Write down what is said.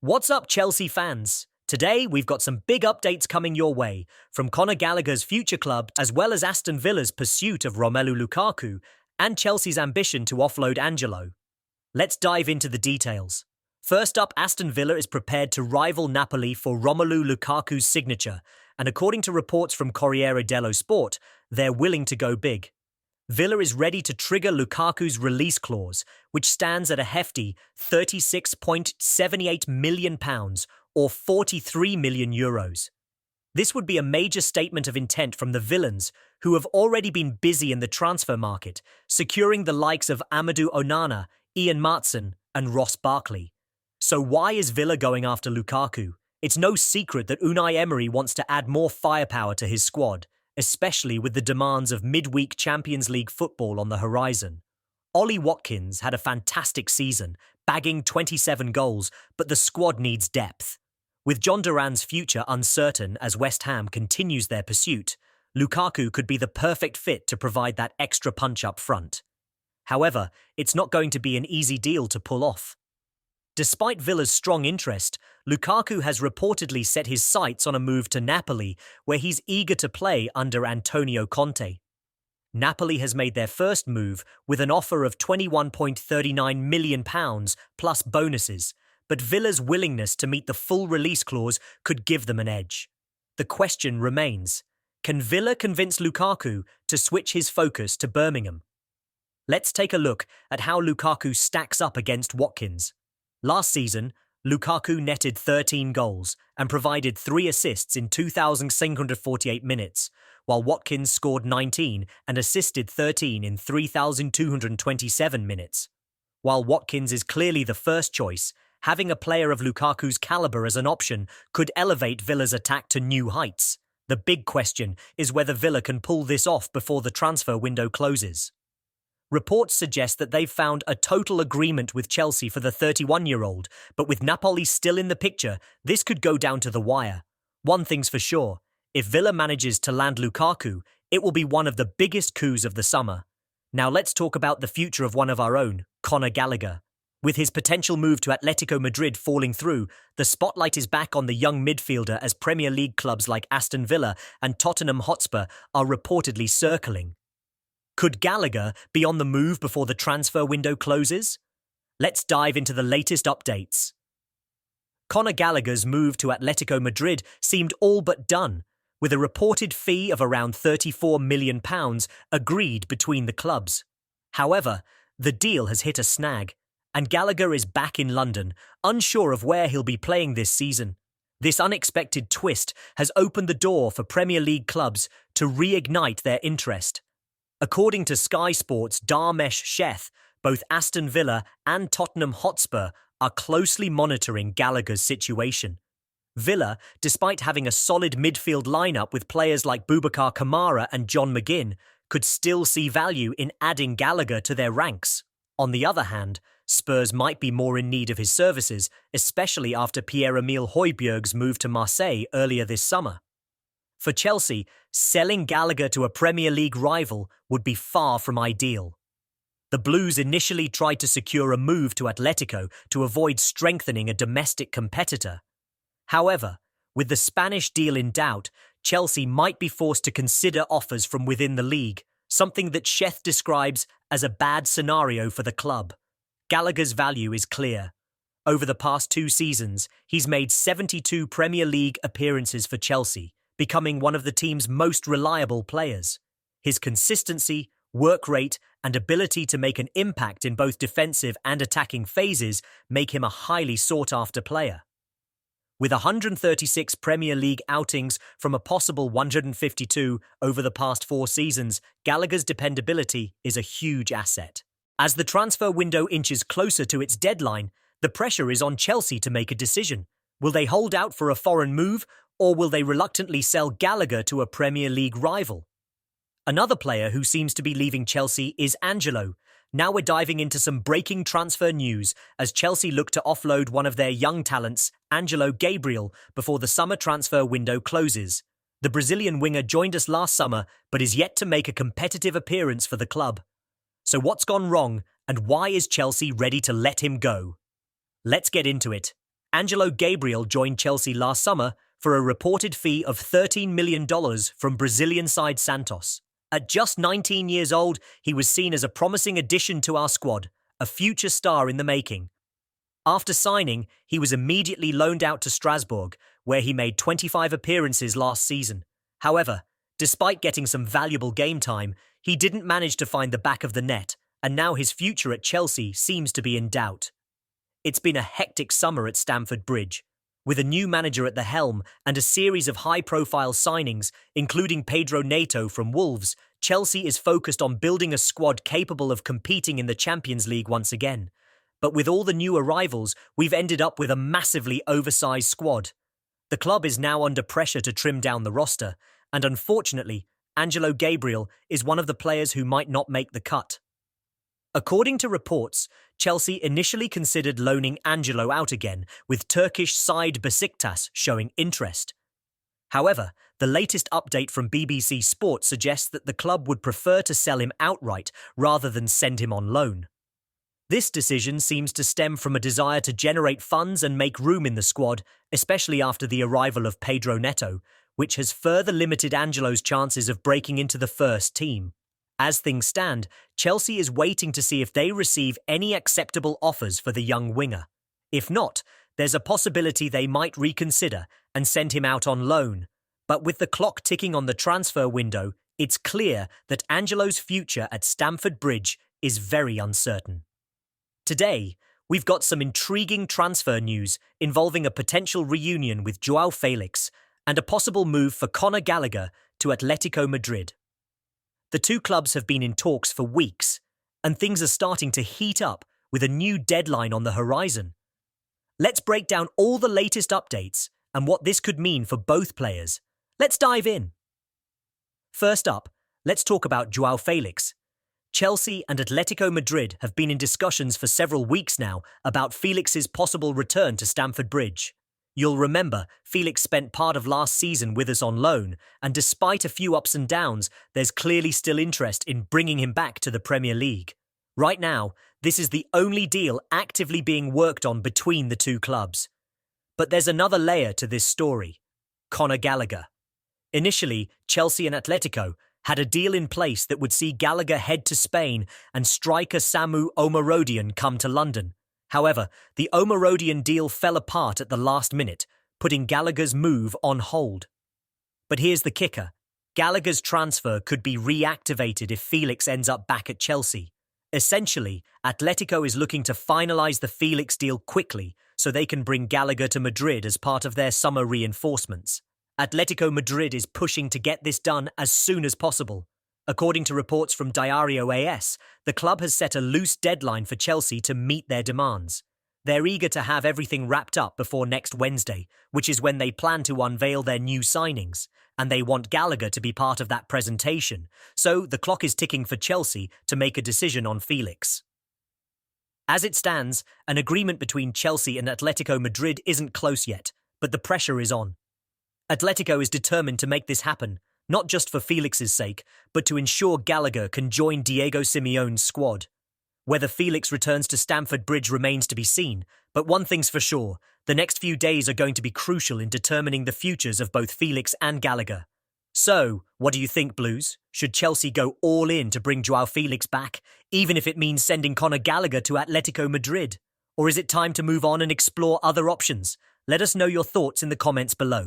What's up, Chelsea fans? Today, we've got some big updates coming your way, from Conor Gallagher's future club as well as Aston Villa's pursuit of Romelu Lukaku and Chelsea's ambition to offload Angelo. Let's dive into the details. First up, Aston Villa is prepared to rival Napoli for Romelu Lukaku's signature, and according to reports from Corriere dello Sport, they're willing to go big. Villa is ready to trigger Lukaku's release clause, which stands at a hefty £36.78 million or €43 million. This would be a major statement of intent from the villains, who have already been busy in the transfer market, securing the likes of Amadou Onana, Ian Maatsen and Ross Barkley. So why is Villa going after Lukaku? It's no secret that Unai Emery wants to add more firepower to his squad, especially with the demands of midweek Champions League football on the horizon. Ollie Watkins had a fantastic season, bagging 27 goals, but the squad needs depth. With John Duran's future uncertain as West Ham continues their pursuit, Lukaku could be the perfect fit to provide that extra punch up front. However, it's not going to be an easy deal to pull off. Despite Villa's strong interest, Lukaku has reportedly set his sights on a move to Napoli, where he's eager to play under Antonio Conte. Napoli has made their first move with an offer of £21.39 million plus bonuses, but Villa's willingness to meet the full release clause could give them an edge. The question remains, can Villa convince Lukaku to switch his focus to Birmingham? Let's take a look at how Lukaku stacks up against Watkins. Last season, Lukaku netted 13 goals and provided 3 assists in 2,748 minutes, while Watkins scored 19 and assisted 13 in 3,227 minutes. While Watkins is clearly the first choice, having a player of Lukaku's calibre as an option could elevate Villa's attack to new heights. The big question is whether Villa can pull this off before the transfer window closes. Reports suggest that they've found a total agreement with Chelsea for the 31-year-old, but with Napoli still in the picture, this could go down to the wire. One thing's for sure, if Villa manages to land Lukaku, it will be one of the biggest coups of the summer. Now let's talk about the future of one of our own, Conor Gallagher. With his potential move to Atletico Madrid falling through, the spotlight is back on the young midfielder as Premier League clubs like Aston Villa and Tottenham Hotspur are reportedly circling. Could Gallagher be on the move before the transfer window closes? Let's dive into the latest updates. Conor Gallagher's move to Atletico Madrid seemed all but done, with a reported fee of around £34 million agreed between the clubs. However, the deal has hit a snag, and Gallagher is back in London, unsure of where he'll be playing this season. This unexpected twist has opened the door for Premier League clubs to reignite their interest. According to Sky Sports' Dharmesh Sheth, both Aston Villa and Tottenham Hotspur are closely monitoring Gallagher's situation. Villa, despite having a solid midfield lineup with players like Boubacar Kamara and John McGinn, could still see value in adding Gallagher to their ranks. On the other hand, Spurs might be more in need of his services, especially after Pierre-Emile Højbjerg's move to Marseille earlier this summer. For Chelsea, selling Gallagher to a Premier League rival would be far from ideal. The Blues initially tried to secure a move to Atletico to avoid strengthening a domestic competitor. However, with the Spanish deal in doubt, Chelsea might be forced to consider offers from within the league, something that Sheth describes as a bad scenario for the club. Gallagher's value is clear. Over the past 2 seasons, he's made 72 Premier League appearances for Chelsea, becoming one of the team's most reliable players. His consistency, work rate, and ability to make an impact in both defensive and attacking phases make him a highly sought-after player. With 136 Premier League outings from a possible 152 over the past 4 seasons, Gallagher's dependability is a huge asset. As the transfer window inches closer to its deadline, the pressure is on Chelsea to make a decision. Will they hold out for a foreign move, or will they reluctantly sell Gallagher to a Premier League rival? Another player who seems to be leaving Chelsea is Angelo. Now we're diving into some breaking transfer news as Chelsea look to offload one of their young talents, Angelo Gabriel, before the summer transfer window closes. The Brazilian winger joined us last summer but is yet to make a competitive appearance for the club. So what's gone wrong and why is Chelsea ready to let him go? Let's get into it. Angelo Gabriel joined Chelsea last summer for a reported fee of $13 million from Brazilian side Santos. At just 19 years old, he was seen as a promising addition to our squad, a future star in the making. After signing, he was immediately loaned out to Strasbourg, where he made 25 appearances last season. However, despite getting some valuable game time, he didn't manage to find the back of the net, and now his future at Chelsea seems to be in doubt. It's been a hectic summer at Stamford Bridge. With a new manager at the helm and a series of high-profile signings, including Pedro Neto from Wolves, Chelsea is focused on building a squad capable of competing in the Champions League once again. But with all the new arrivals, we've ended up with a massively oversized squad. The club is now under pressure to trim down the roster, and unfortunately, Angelo Gabriel is one of the players who might not make the cut. According to reports, Chelsea initially considered loaning Angelo out again, with Turkish side Besiktas showing interest. However, the latest update from BBC Sport suggests that the club would prefer to sell him outright rather than send him on loan. This decision seems to stem from a desire to generate funds and make room in the squad, especially after the arrival of Pedro Neto, which has further limited Angelo's chances of breaking into the first team. As things stand, Chelsea is waiting to see if they receive any acceptable offers for the young winger. If not, there's a possibility they might reconsider and send him out on loan. But with the clock ticking on the transfer window, it's clear that Angelo's future at Stamford Bridge is very uncertain. Today, we've got some intriguing transfer news involving a potential reunion with Joao Felix and a possible move for Conor Gallagher to Atletico Madrid. The two clubs have been in talks for weeks, and things are starting to heat up with a new deadline on the horizon. Let's break down all the latest updates and what this could mean for both players. Let's dive in. First up, let's talk about Joao Felix. Chelsea and Atletico Madrid have been in discussions for several weeks now about Felix's possible return to Stamford Bridge. You'll remember, Felix spent part of last season with us on loan, and despite a few ups and downs, there's clearly still interest in bringing him back to the Premier League. Right now, this is the only deal actively being worked on between the two clubs. But there's another layer to this story: Conor Gallagher. Initially, Chelsea and Atletico had a deal in place that would see Gallagher head to Spain and striker Samu Omarodian come to London. However, the Omarodian deal fell apart at the last minute, putting Gallagher's move on hold. But here's the kicker: Gallagher's transfer could be reactivated if Felix ends up back at Chelsea. Essentially, Atletico is looking to finalize the Felix deal quickly so they can bring Gallagher to Madrid as part of their summer reinforcements. Atletico Madrid is pushing to get this done as soon as possible. According to reports from Diario AS, the club has set a loose deadline for Chelsea to meet their demands. They're eager to have everything wrapped up before next Wednesday, which is when they plan to unveil their new signings, and they want Gallagher to be part of that presentation, so the clock is ticking for Chelsea to make a decision on Felix. As it stands, an agreement between Chelsea and Atletico Madrid isn't close yet, but the pressure is on. Atletico is determined to make this happen, not just for Felix's sake, but to ensure Gallagher can join Diego Simeone's squad. Whether Felix returns to Stamford Bridge remains to be seen, but one thing's for sure: the next few days are going to be crucial in determining the futures of both Felix and Gallagher. So, what do you think, Blues? Should Chelsea go all in to bring Joao Felix back, even if it means sending Conor Gallagher to Atletico Madrid? Or is it time to move on and explore other options? Let us know your thoughts in the comments below.